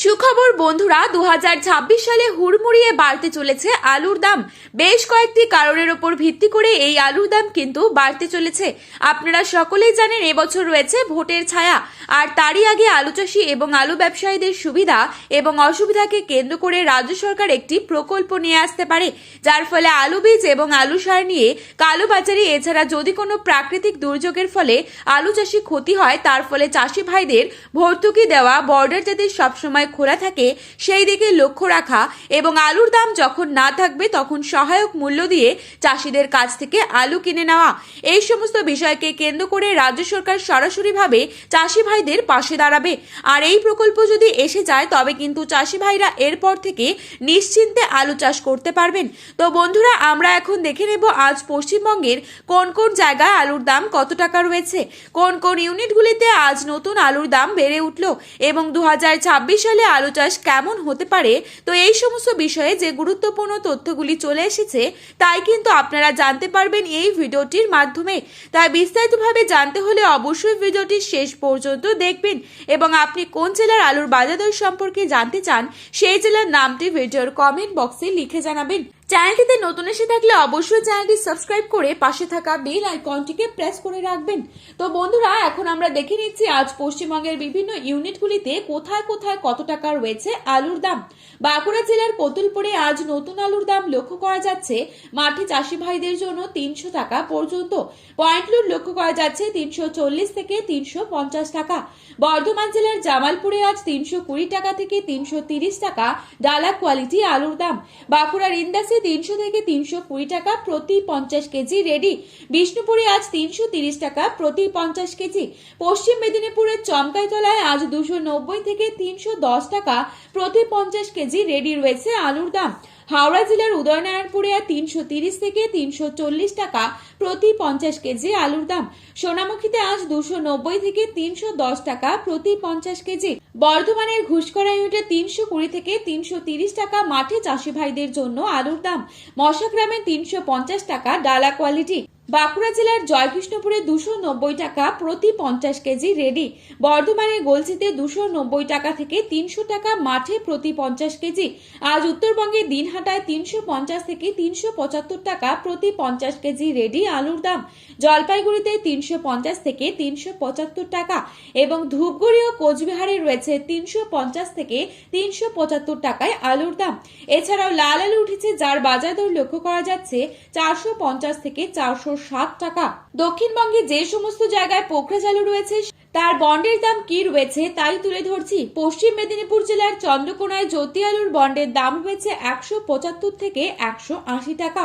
সুখবর বন্ধুরা, 2026 সালে হুড়মুড়িয়ে বাড়তে চলেছে আলুর দাম। বেশ কয়েকটি কারণের উপর ভিত্তি করে এই আলুর দাম কিন্তু বাড়তে চলেছে। আপনারা সকলেই জানেন এবছর রয়েছে ভোটের ছায়া, আর তারই আগে আলু চাষি এবং আলু ব্যবসায়ীদের সুবিধা এবং অসুবিধাকে কেন্দ্র করে রাজ্য সরকার একটি প্রকল্প নিয়ে আসতে পারে, যার ফলে আলু বীজ এবং আলু সার নিয়ে কালোবাজারি, এছাড়া যদি কোনো প্রাকৃতিক দুর্যোগের ফলে আলু চাষি ক্ষতি হয় তার ফলে চাষি ভাইদের ভর্তুকি দেওয়া, বর্ডার যাতে সবসময় খোলা থাকে সেই দিকে লক্ষ্য রাখা এবং আলুর দাম যখন না থাকবে তখন সহায়ক মূল্য দিয়ে চাষিদের কাছ থেকে আলু কিনে নেওয়া, এই সমস্ত বিষয়কে কেন্দ্র করে রাজ্য সরকার সরাসরিভাবে চাষি ভাইদের পাশে দাঁড়াবে। আর এই প্রকল্প যদি এসে যায় তবে কিন্তু চাষি ভাইরা এরপর থেকে নিশ্চিন্তে আলু চাষ করতে পারবেন। তো বন্ধুরা, আমরা এখন দেখে নেব আজ পশ্চিমবঙ্গের কোন কোন জায়গায় আলুর দাম কত টাকা রয়েছে, কোন কোন ইউনিটগুলিতে আজ নতুন আলুর দাম বেড়ে উঠল এবং 2026 সালে আলু চাষ কেমন হতে পারে। তো এই সমস্ত বিষয়ে যে গুরুত্বপূর্ণ তথ্যগুলি চলে এসেছে তাই কিন্তু আপনারা জানতে পারবেন এই ভিডিওটির মাধ্যমে। তাই বিস্তারিতভাবে জানতে হলে অবশ্যই ভিডিওটি শেষ পর্যন্ত দেখবেন এবং আপনি কোন জেলার আলুর বাজার দর সম্পর্কে জানতে চান সেই জেলার নামটি ভিডিওর কমেন্ট বক্সে লিখে জানাবেন। চ্যানেলটিতে নতুন এসে থাকলে অবশ্যই চ্যানেলটি সাবস্ক্রাইব করে পাশে থাকা বেল আইকনটিকে প্রেস করে রাখবেন। তো বন্ধুরা, এখন আমরা দেখে নিচ্ছি আজ পশ্চিমবঙ্গের বিভিন্ন ইউনিটগুলিতে কোথায় কোথায় কত টাকা রয়েছে আলুর দাম। বাঁকুড়া জেলার কতুলপুরে আজ নতুন আলুর দাম লক্ষ্য করা যাচ্ছে মাঠে চাষি ভাইদের জন্য 300 টাকা পর্যন্ত। পয়েন্টলুর লক্ষ্য করা যাচ্ছে 340 থেকে 350 টাকা। বর্ধমান জেলার জামালপুরে আজ 320 টাকা থেকে 330 টাকা ডালা কোয়ালিটি আলুর দাম। বাঁকুড়ার ইন্দাসে 300 থেকে 320 টাকা প্রতি 50 কেজি রেডি। বিষ্ণুপুরে আজ 330 টাকা প্রতি 50 কেজি। পশ্চিম মেদিনীপুরের চমকাইতলায় আজ 290 থেকে 310 টাকা প্রতি 50 কেজি রেডি রয়েছে আলুর দাম। হাওড়া জেলার উদয়নারায়ণপুরে 330 থেকে 340 টাকা প্রতি 50 কেজি আলুর দাম। সোনামুখীতে আজ 290 থেকে 310 টাকা প্রতি 50 কেজি। বর্ধমানের ঘুষকরা ইউনিটে 320 থেকে 330 টাকা মাঠে চাষি ভাইদের জন্য আলুর দাম। মশাগ্রামে 350 টাকা ডালা কোয়ালিটি। বাঁকুড়া জেলার জয়কৃষ্ণপুরে 290 টাকা প্রতি 50 কেজি রেডি। বর্ধমানের গলসিতে 290 টাকা থেকে 300 টাকা মাঠে প্রতি 50 কেজি। আজ উত্তরবঙ্গের দিনহাটায় 350 থেকে 375 টাকা প্রতি 50 কেজি রেডি আলুর দাম। জলপাইগুড়িতে 350 থেকে 375 টাকা এবং ধূপগুড়ি ও কোচবিহারে রয়েছে 350 থেকে 375 টাকায় আলুর দাম। এছাড়াও লাল আলু উঠেছে, যার বাজার দর লক্ষ্য করা যাচ্ছে 450 থেকে 460 টাকা। দক্ষিণবঙ্গে যে সমস্ত জায়গায় পোখরাজ আলু রয়েছে তার বন্ডের দাম কি রয়েছে তাই তুলে ধরছি। পশ্চিম মেদিনীপুর জেলার চন্দ্রকোনায় জ্যোতি আলুর বন্ডের দাম রয়েছে 175 থেকে 180 টাকা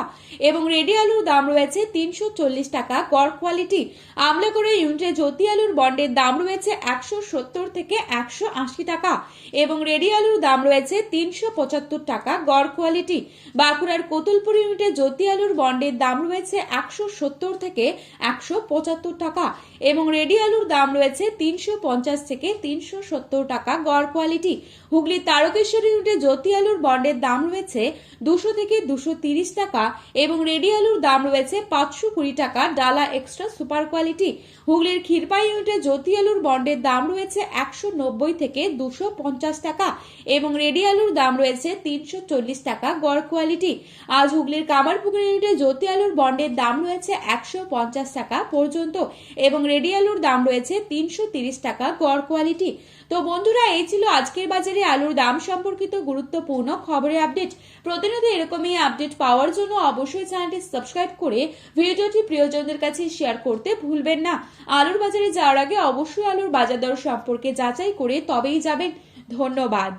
এবং রেডি আলুর দাম রয়েছে 340 টাকা গড় কোয়ালিটি। আমলাগড়ে ইউনিটে জ্যোতি আলুর বন্ডের দাম রয়েছে 170 থেকে 180 টাকা এবং রেডি আলুর দাম রয়েছে 375 টাকা গড় কোয়ালিটি। বাঁকুড়ার কতুলপুর ইউনিটে জ্যোতি আলুর বন্ডের দাম রয়েছে 170 থেকে 175 টাকা এবং রেডি আলুর দাম রয়েছে 350 থেকে 370 টাকা গড় কোয়ালিটি। হুগলি তারকেশ্বর ইউনিটে জ্যোতি আলুর বন্ডের দাম রয়েছে 200 থেকে 230 টাকা এবং রেডি আলুর দাম রয়েছে 520 টাকা ডালা এক্সট্রা সুপার কোয়ালিটি। হুগলির ক্ষীরপাই ইউনিটে জ্যোতি আলুর বন্ডের দাম রয়েছে 190 থেকে 250 টাকা এবং রেডি আলুর দাম রয়েছে 340 টাকা গড় কোয়ালিটি। আজ হুগলির কামারপুকুর ইউনিটে জ্যোতি আলুর বন্ডের দাম রয়েছে 150 টাকা পর্যন্ত এবং রেডি আলুর দাম রয়েছে 330 টাকা গড় কোয়ালিটি। তো বন্ধুরা, এই ছিল আজকের বাজারে আলুর দাম সম্পর্কিত গুরুত্বপূর্ণ খবরের আপডেট। প্রতিনিয়ত এরকমই আপডেট পাওয়ার জন্য অবশ্যই চ্যানেলটি সাবস্ক্রাইব করে ভিডিওটি প্রিয়জনদের কাছে শেয়ার করতে ভুলবেন না। আলুর বাজারে যাওয়ার আগে অবশ্যই আলুর বাজার দর সম্পর্কে যাচাই করে তবেই যাবেন। ধন্যবাদ।